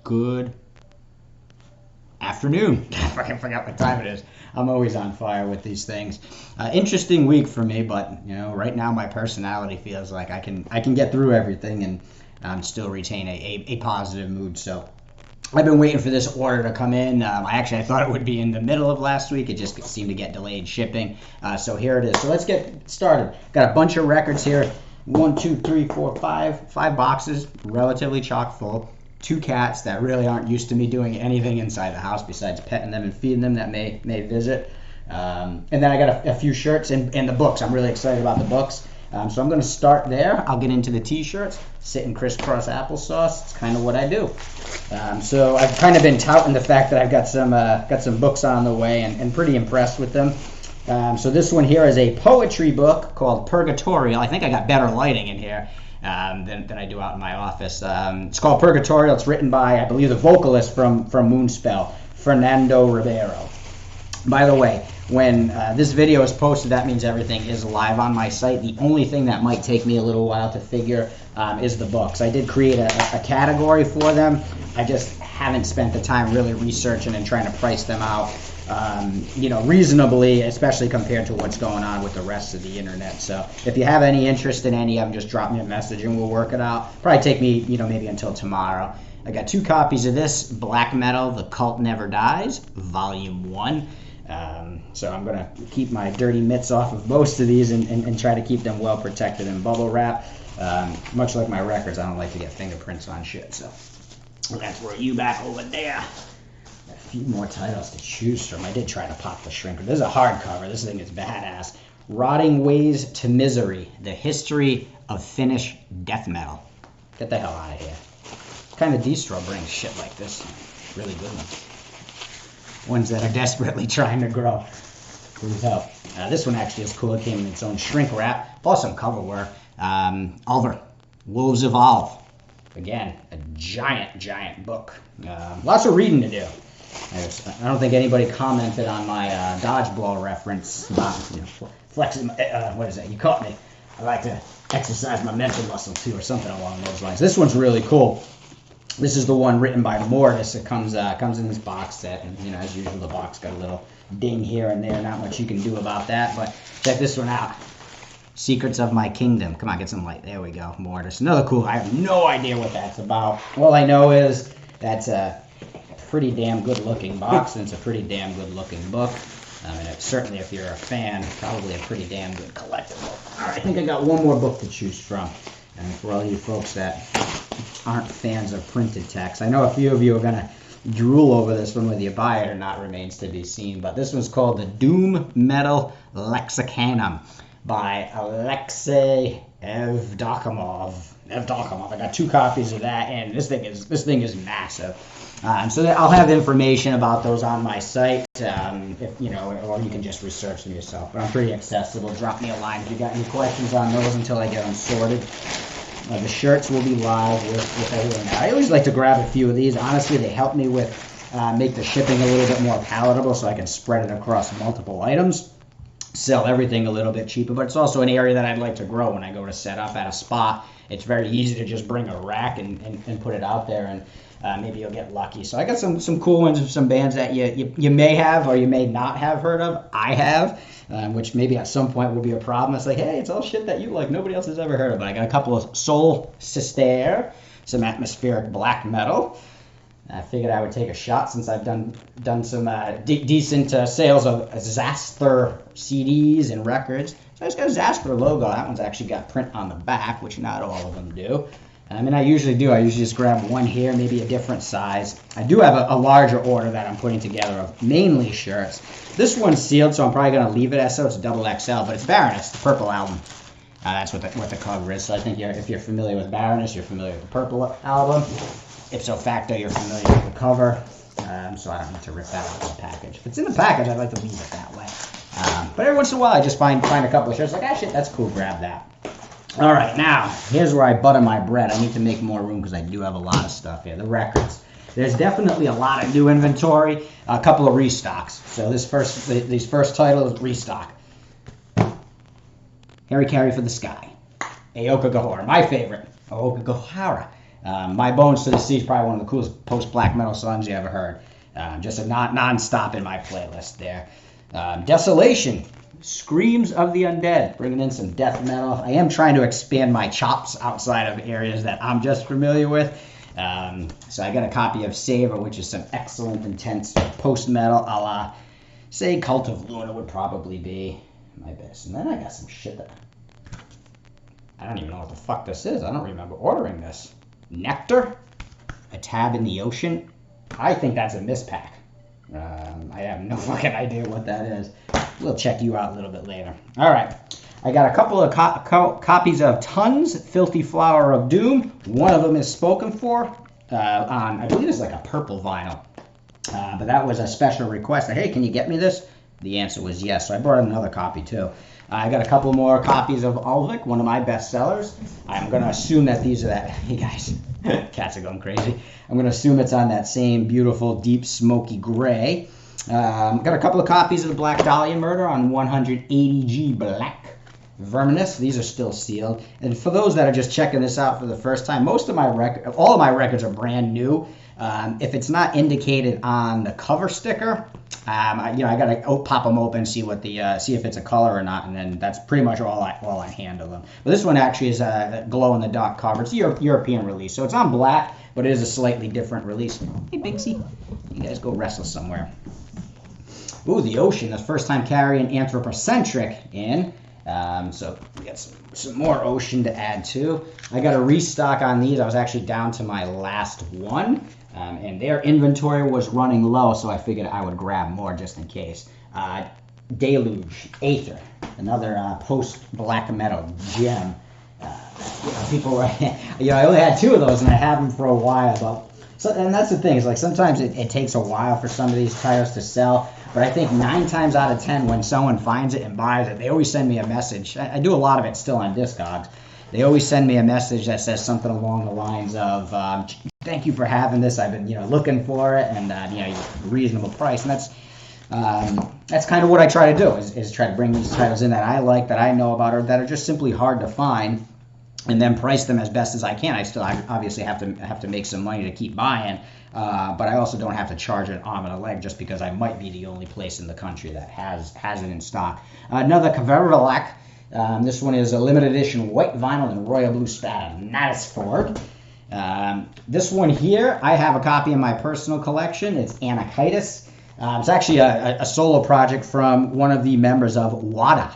Good afternoon. I forgot what time it is. I'm always on fire with these things. Interesting week for me, but right now my personality feels like I can get through everything and still retain a positive mood. So I've been waiting for this order to come in. I thought it would be in the middle of last week. It just seemed to get delayed shipping. So here it is. So let's get started. Got a bunch of records here. 1, 2, 3, 4, 5 boxes, relatively chock full. 2 cats that really aren't used to me doing anything inside the house besides petting them and feeding them that may visit. And then I got a few shirts and the books. I'm really excited about the books. So I'm going to start there. I'll get into the t-shirts, sit in crisscross applesauce. It's kind of what I do. So I've kind of been touting the fact that I've got some books on the way and pretty impressed with them. So this one here is a poetry book called Purgatorial. I think I got better lighting in here than I do out in my office. It's called Purgatorial. It's written by, I believe, the vocalist from Moonspell, Fernando Ribeiro. By the way, when this video is posted, that means everything is live on my site. The only thing that might take me a little while to figure is the books. I did create a category for them. I just haven't spent the time really researching and trying to price them out, reasonably, especially compared to what's going on with the rest of the internet. So if you have any interest in any of them, just drop me a message and we'll work it out. Probably take me, maybe until tomorrow. I got 2 copies of this, Black Metal, The Cult Never Dies, Volume 1. So I'm going to keep my dirty mitts off of most of these and try to keep them well protected in bubble wrap. Much like my records, I don't like to get fingerprints on shit, so that's where you back over there. A few more titles to choose from. I did try to pop the shrinker. This is a hardcover. This thing is badass. Rotting Ways to Misery, The History of Finnish Death Metal. Get the hell out of here. What kind of distro brings shit like this? Really good ones. Ones that are desperately trying to grow. Please help. This one actually is cool. It came in its own shrink wrap. Awesome cover work. Oliver, Wolves Evolve. Again, a giant book. Lots of reading to do. I don't think anybody commented on my dodgeball reference about flexing. What is that? You caught me. I like to exercise my mental muscle too, or something along those lines. This one's really cool. This is the one written by Mortis. It comes in this box set, and as usual, the box got a little ding here and there. Not much you can do about that, but check this one out. Secrets of My Kingdom. Come on, get some light. There we go. Mortis. Another cool. I have no idea what that's about. All I know is that's a pretty damn good-looking box, and it's a pretty damn good-looking book. And certainly, if you're a fan, probably a pretty damn good collectible. All right, I think I got one more book to choose from. And for all you folks that aren't fans of printed text, I know a few of you are going to drool over this one, whether you buy it or not remains to be seen. But this one's called the Doom Metal Lexicanum by Alexei Evdokimov. I got 2 copies of that, and this thing is massive. So I'll have information about those on my site, if or you can just research them yourself. But I'm pretty accessible. Drop me a line if you got any questions on those until I get them sorted. The shirts will be live with everything. I always like to grab a few of these. Honestly, they help me with make the shipping a little bit more palatable, so I can spread it across multiple items. Sell everything a little bit cheaper, but it's also an area that I'd like to grow when I go to set up at a spot. It's very easy to just bring a rack and put it out there, and maybe you'll get lucky. So I got some cool ones of some bands that you may have or you may not have heard of. I have, which maybe at some point will be a problem. It's like, hey, it's all shit that you like. Nobody else has ever heard of. But I got a couple of Soul Sister, some atmospheric black metal. I figured I would take a shot since I've done some decent sales of Zaster CDs and records. So I just got a Zaster logo. That one's actually got print on the back, which not all of them do. I usually do. I usually just grab one here, maybe a different size. I do have a larger order that I'm putting together of mainly shirts. This one's sealed, so I'm probably going to leave it as so. It's double XL, but it's Baroness, the purple album. That's what the cover is. So I think if you're familiar with Baroness, you're familiar with the purple album. Ipso facto, you're familiar with the cover, so I don't need to rip that out of the package. If it's in the package, I'd like to leave it that way. But every once in a while, I just find a couple of shirts, like, shit, that's cool, grab that. All right, now, here's where I butter my bread. I need to make more room because I do have a lot of stuff here. The records. There's definitely a lot of new inventory, a couple of restocks. So these first titles, restock. Harry Carey for the Sky. Aoka Gahora, my favorite. Aoka Gahara. My Bones to the Sea is probably one of the coolest post-black metal songs you ever heard. Just a non-stop in my playlist there. Desolation, Screams of the Undead, bringing in some death metal. I am trying to expand my chops outside of areas that I'm just familiar with. So I got a copy of Savor, which is some excellent, intense post-metal, a la, say, Cult of Luna would probably be my best. And then I got some shit that I don't even know what the fuck this is. I don't remember ordering this. Nectar, A Tab in the Ocean. I think that's a mispack. I have no fucking idea what that is. We'll check you out a little bit later. All right. I got a couple of copies of Tons, Filthy Flower of Doom. One of them is spoken for on, I believe it's like a purple vinyl. But that was a special request. Hey, can you get me this? The answer was yes. So I brought another copy too. I got a couple more copies of Ulvik, one of my best sellers. I'm going to assume that these are that. Hey guys, cats are going crazy. I'm going to assume it's on that same beautiful deep smoky gray. Got a couple of copies of the Black Dahlia Murder on 180G Black. Verminous, these are still sealed. And for those that are just checking this out for the first time, all of my records are brand new. If it's not indicated on the cover sticker, I gotta pop them open, see if it's a color or not, and then that's pretty much all I handle them. But this one actually is a glow in the dark cover. It's a European release, so it's on black, but it is a slightly different release. Hey Binksy, you guys go wrestle somewhere. Ooh, the Ocean, the first time carrying Anthropocentric in. So we got some more Ocean to add to. I got a restock on these. I was actually down to my last one. And their inventory was running low, so I figured I would grab more just in case. Deluge Aether, another post-black metal gem. People were, I only had two of those, and I had them for a while. And that's the thing, is like sometimes it takes a while for some of these titles to sell. But I think 9 times out of 10, when someone finds it and buys it, they always send me a message. I do a lot of it still on Discogs. They always send me a message that says something along the lines of, thank you for having this. I've been, looking for it, and reasonable price. And that's kind of what I try to do is try to bring these titles in that I like, that I know about, or that are just simply hard to find, and then price them as best as I can. I obviously have to make some money to keep buying, but I also don't have to charge an arm and a leg just because I might be the only place in the country that has it in stock. Another Caverolac. This one is a limited edition white vinyl and royal blue spatter. Natisford. This one here, I have a copy in my personal collection. It's Anakitis. It's actually a solo project from one of the members of WADA.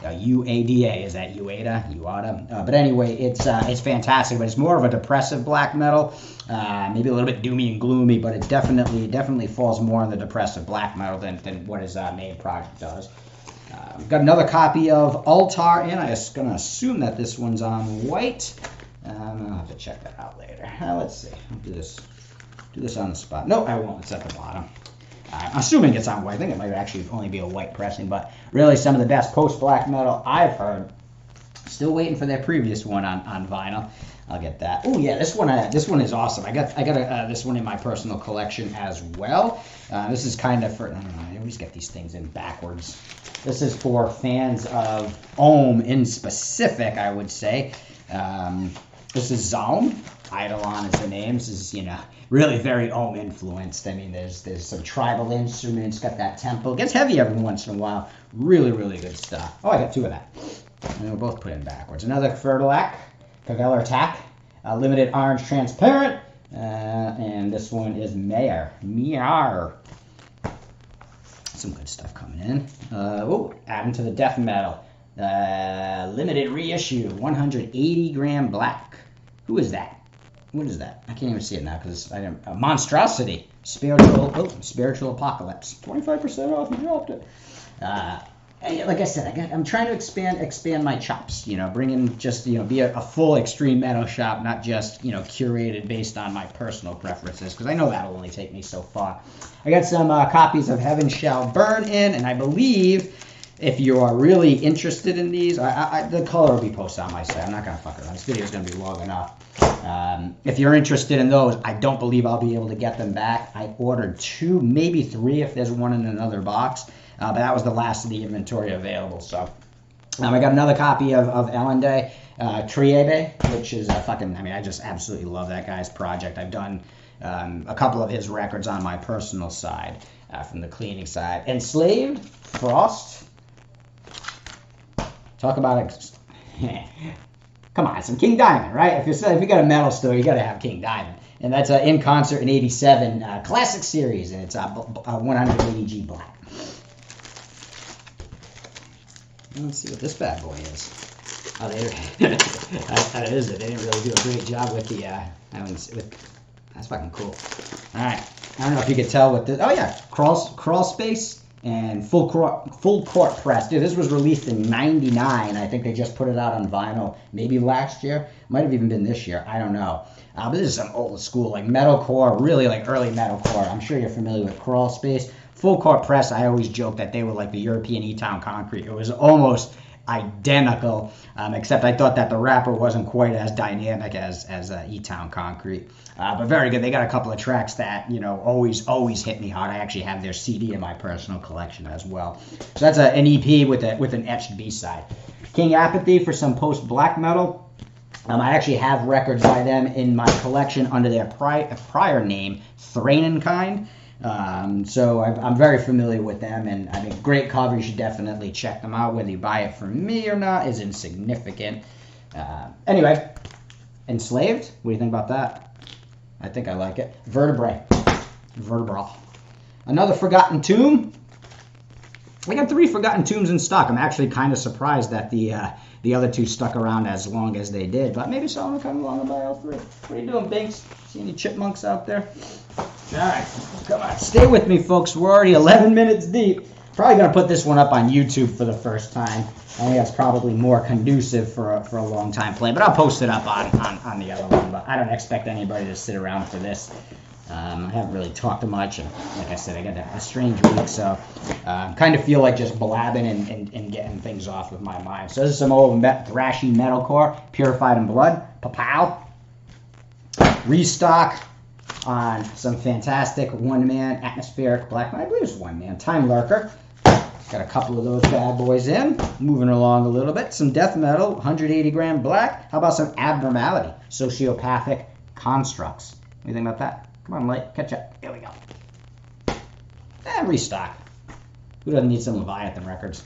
UADA. Is that UADA? UADA. But anyway, it's fantastic. But it's more of a depressive black metal. Maybe a little bit doomy and gloomy, but it definitely falls more in the depressive black metal than what his main project does. Got another copy of Altar in. I'm just going to assume that this one's on white. I'll have to check that out later. Let's see. I'll do this on the spot. No, I won't. It's at the bottom. I'm assuming it's on white. I think it might actually only be a white pressing, but really some of the best post-black metal I've heard. Still waiting for their previous one on vinyl. I'll get that. Oh yeah, this one is awesome. I got this one in my personal collection as well. This is kind of for, I don't know, I always get these things in backwards. This is for fans of Ohm in specific, I would say. This is Zaum. Eidolon is the name. This is, really very Ohm influenced. I mean, there's some tribal instruments, got that tempo. It gets heavy every once in a while. Really, really good stuff. Oh, I got two of that. And we'll both put in backwards. Another Fertilic, Caveller Attack, limited orange transparent, and this one is Mayer. Some good stuff coming in. Adding to the death metal. Limited reissue, 180 gram black. Who is that? What is that? I can't even see it now because I didn't. Monstrosity, spiritual apocalypse, 25% off. You dropped it. Like I said, I'm trying to expand my chops. Bring in just be a full extreme metal shop, not just curated based on my personal preferences, because I know that'll only take me so far. I got some copies of Heaven Shall Burn in, and I believe if you are really interested in these, the color will be posted on my site. I'm not gonna fuck around. This video is gonna be long enough. If you're interested in those, I don't believe I'll be able to get them back. I ordered 2, maybe 3 if there's one in another box. But that was the last of the inventory available. So I got another copy of Ellende, Triebe, which is I just absolutely love that guy's project. I've done a couple of his records on my personal side, from the cleaning side. Enslaved, Frost. Talk about it. Come on, some King Diamond, right? If you got a metal store, you got to have King Diamond. And that's In Concert in '87 classic series, and it's 180G black. Let's see what this bad boy is. Oh, that is it. They didn't really do a great job with the. That's fucking cool. All right, I don't know if you could tell with this. Oh yeah, crawl space and full court press. Dude, this was released in '99. I think they just put it out on vinyl maybe last year. Might have even been this year. I don't know. But this is some old school like metalcore, really like early metalcore. I'm sure you're familiar with crawl space. Full court press. I always joke that they were like the European E-Town Concrete. It was almost identical, except I thought that the wrapper wasn't quite as dynamic as E-Town Concrete. But very good. They got a couple of tracks that always hit me hard. I actually have their CD in my personal collection as well. So that's an EP with an etched B-side. King Apathy for some post-black metal. I actually have records by them in my collection under their prior name, Thranenkind. So I'm very familiar with them, and I mean, great cover. You should definitely check them out. Whether you buy it from me or not is insignificant. Anyway, Enslaved. What do you think about that? I think I like it. Vertebral. Another Forgotten Tomb. We got 3 Forgotten Tombs in stock. I'm actually kind of surprised that the other 2 stuck around as long as they did, but maybe someone will come along and buy all 3. What are you doing, Binks? See any chipmunks out there? All right, come on, stay with me, folks. We're already 11 minutes deep. Probably gonna put this one up on YouTube for the first time. I think that's probably more conducive for a long time play, but I'll post it up on the other one. But I don't expect anybody to sit around for this. I haven't really talked much, and like I said, I got a strange week, so kind of feel like just blabbing and getting things off with my mind. So this is some old thrashy metalcore, Purified in Blood, Papow. Restock on some fantastic one-man atmospheric black metal. I believe it's one-man. Time Lurker. Got a couple of those bad boys in. Moving along a little bit. Some death metal, 180 gram black. How about some Abnormality, Sociopathic Constructs? What do you think about that? Come on, Light, catch up. Here we go. And restock. Who doesn't need some Leviathan records?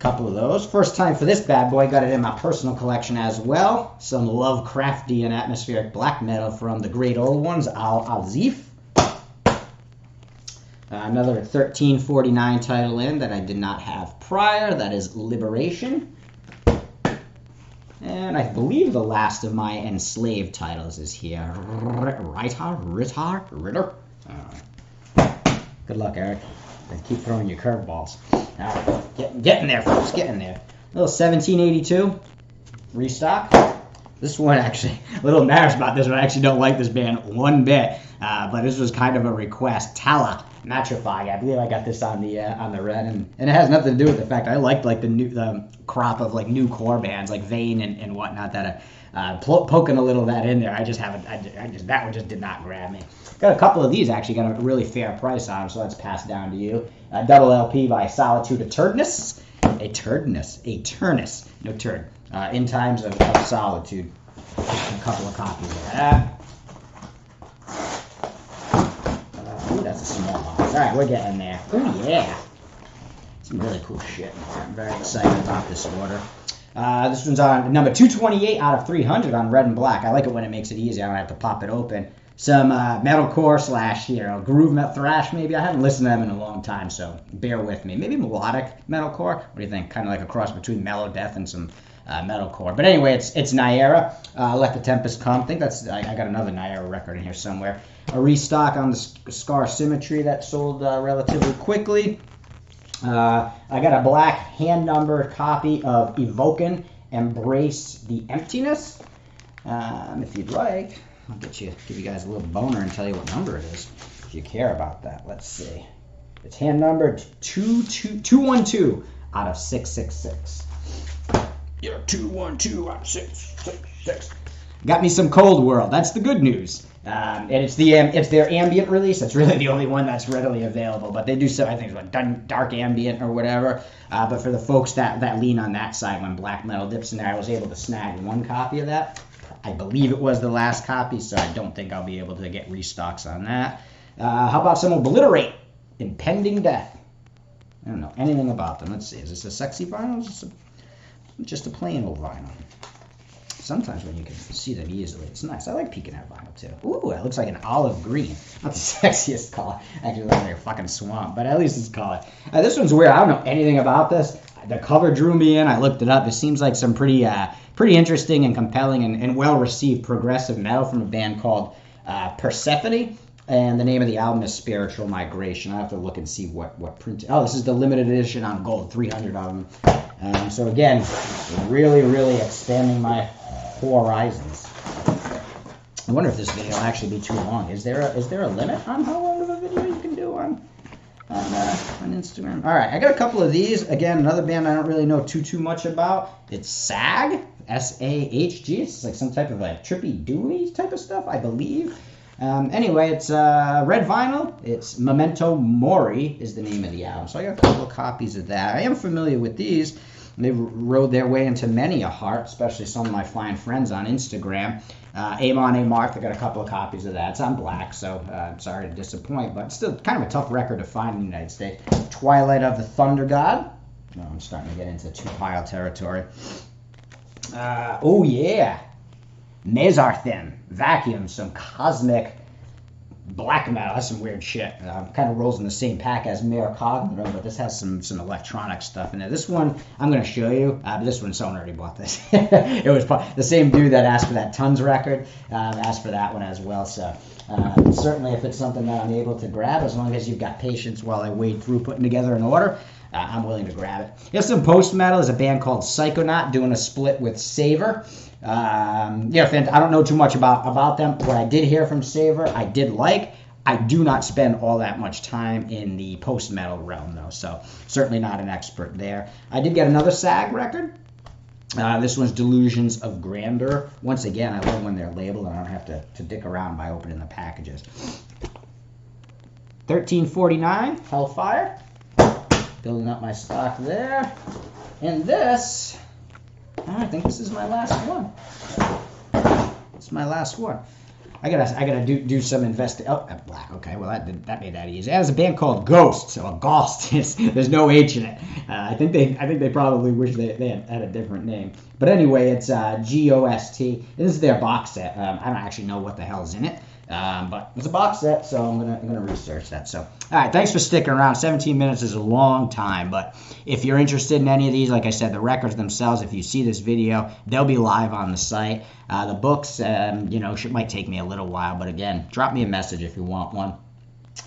Couple of those. First time for this bad boy. Got it in my personal collection as well. Some Lovecraftian atmospheric black metal from the great old ones, Al-Azif. Another 1349 title in that I did not have prior. That is Liberation. And I believe the last of my Enslaved titles is here. Ritter. Good luck, Eric. Keep throwing your curveballs. All right, get in there, folks. Get in there. A little 1782 restock. This one actually, a little embarrassed about this one. I actually don't like this band one bit, but this was kind of a request. Tala Matrify. I believe I got this on the red, and it has nothing to do with the fact I liked like the crop of like new core bands like Vane and whatnot that poking a little of that in there. That one just did not grab me. Got a couple of these actually, got a really fair price on them, so that's passed down to you. Double LP by Solitude Eternus. Eternus. No turd. In Times of Solitude. A couple of copies of that. Ooh, that's a small box. Alright, we're getting there. Ooh, yeah. Some really cool shit. I'm very excited about this order. This one's on number 228 out of 300 on red and black. I like it when it makes it easy. I don't have to pop it open. Some metalcore / groove metal thrash maybe. I haven't listened to them in a long time, so bear with me. Maybe melodic metalcore. What do you think? Kind of like a cross between mellow death and some metalcore. But anyway, it's Nyera. Let the Tempest Come. I think I got another Nyera record in here somewhere. A restock on the Scar Symmetry that sold relatively quickly. I got a black hand-numbered copy of Evoken Embrace the Emptiness. If you'd like, I'll give you guys a little boner and tell you what number it is, if you care about that. Let's see. It's hand numbered 212 out of 666. You're 212 out of 666. Got me some Cold World. That's the good news. And it's their ambient release. It's really the only one that's readily available. But they do so, I think it's what, dark ambient or whatever. But for the folks that lean on that side, when black metal dips in there, I was able to snag one copy of that. I believe it was the last copy, so I don't think I'll be able to get restocks on that. How about some Obliterate? Impending Death. I don't know anything about them. Let's see. Is this a sexy vinyl? Is this just a plain old vinyl? Sometimes when you can see them easily, it's nice. I like peeking at vinyl too. Ooh, it looks like an olive green. Not the sexiest color. Actually, it looks like a fucking swamp, but at least it's color. This one's weird. I don't know anything about this. The cover drew me in. I looked it up. It seems like some pretty interesting and compelling and well-received progressive metal from a band called Persephone. And the name of the album is Spiritual Migration. I have to look and see what print. Oh, this is the limited edition on gold, 300 of them. So again, really, really expanding my horizons. I wonder if this video will actually be too long. Is there a limit on how long of a video you can do on Instagram? All right, I got a couple of these. Again, another band I don't really know too much about. It's SAG, S-A-H-G. It's like some type of a trippy doomy type of stuff, I believe. Anyway, it's red vinyl. It's Memento Mori is the name of the album. So I got a couple of copies of that. I am familiar with these. They rode their way into many a heart, especially some of my fine friends on Instagram. Amon A. Mark, I got a couple of copies of that. It's on black, so I'm sorry to disappoint, but still kind of a tough record to find in the United States. Twilight of the Thunder God. Oh, I'm starting to get into two-pile territory. Oh, yeah. Mesarthen, Vacuum, some cosmic black metal. That's some weird shit. Kind of rolls in the same pack as Mare Cognito, but this has some electronic stuff in it. This one I'm going to show you, but this one, someone already bought this. It was the same dude that asked for that Tons record, asked for that one as well. So certainly if it's something that I'm able to grab, as long as you've got patience while I wade through putting together an order, I'm willing to grab it. Here's some post-metal. There's a band called Psychonaut doing a split with Savor. I don't know too much about them. What I did hear from Savor, I did like. I do not spend all that much time in the post-metal realm, though, so certainly not an expert there. I did get another SAG record. This one's Delusions of Grandeur. Once again, I love when they're labeled and I don't have to dick around by opening the packages. 1349, Hellfire. Building up my stock there. And this, I think this is my last one. It's my last one. I gotta do some investing. Oh, black. Okay, well that made that easy. There's a band called Ghost. So Ghost. There's no H in it. I think they probably wish they had a different name. But anyway, it's G-O-S-T. This is their box set. I don't actually know what the hell's in it. But it's a box set, so I'm gonna research that. So, all right, thanks for sticking around. 17 minutes is a long time, but if you're interested in any of these, like I said, the records themselves, if you see this video, they'll be live on the site. The books, might take me a little while, but again, drop me a message if you want one,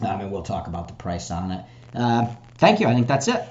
and we'll talk about the price on it. Thank you. I think that's it.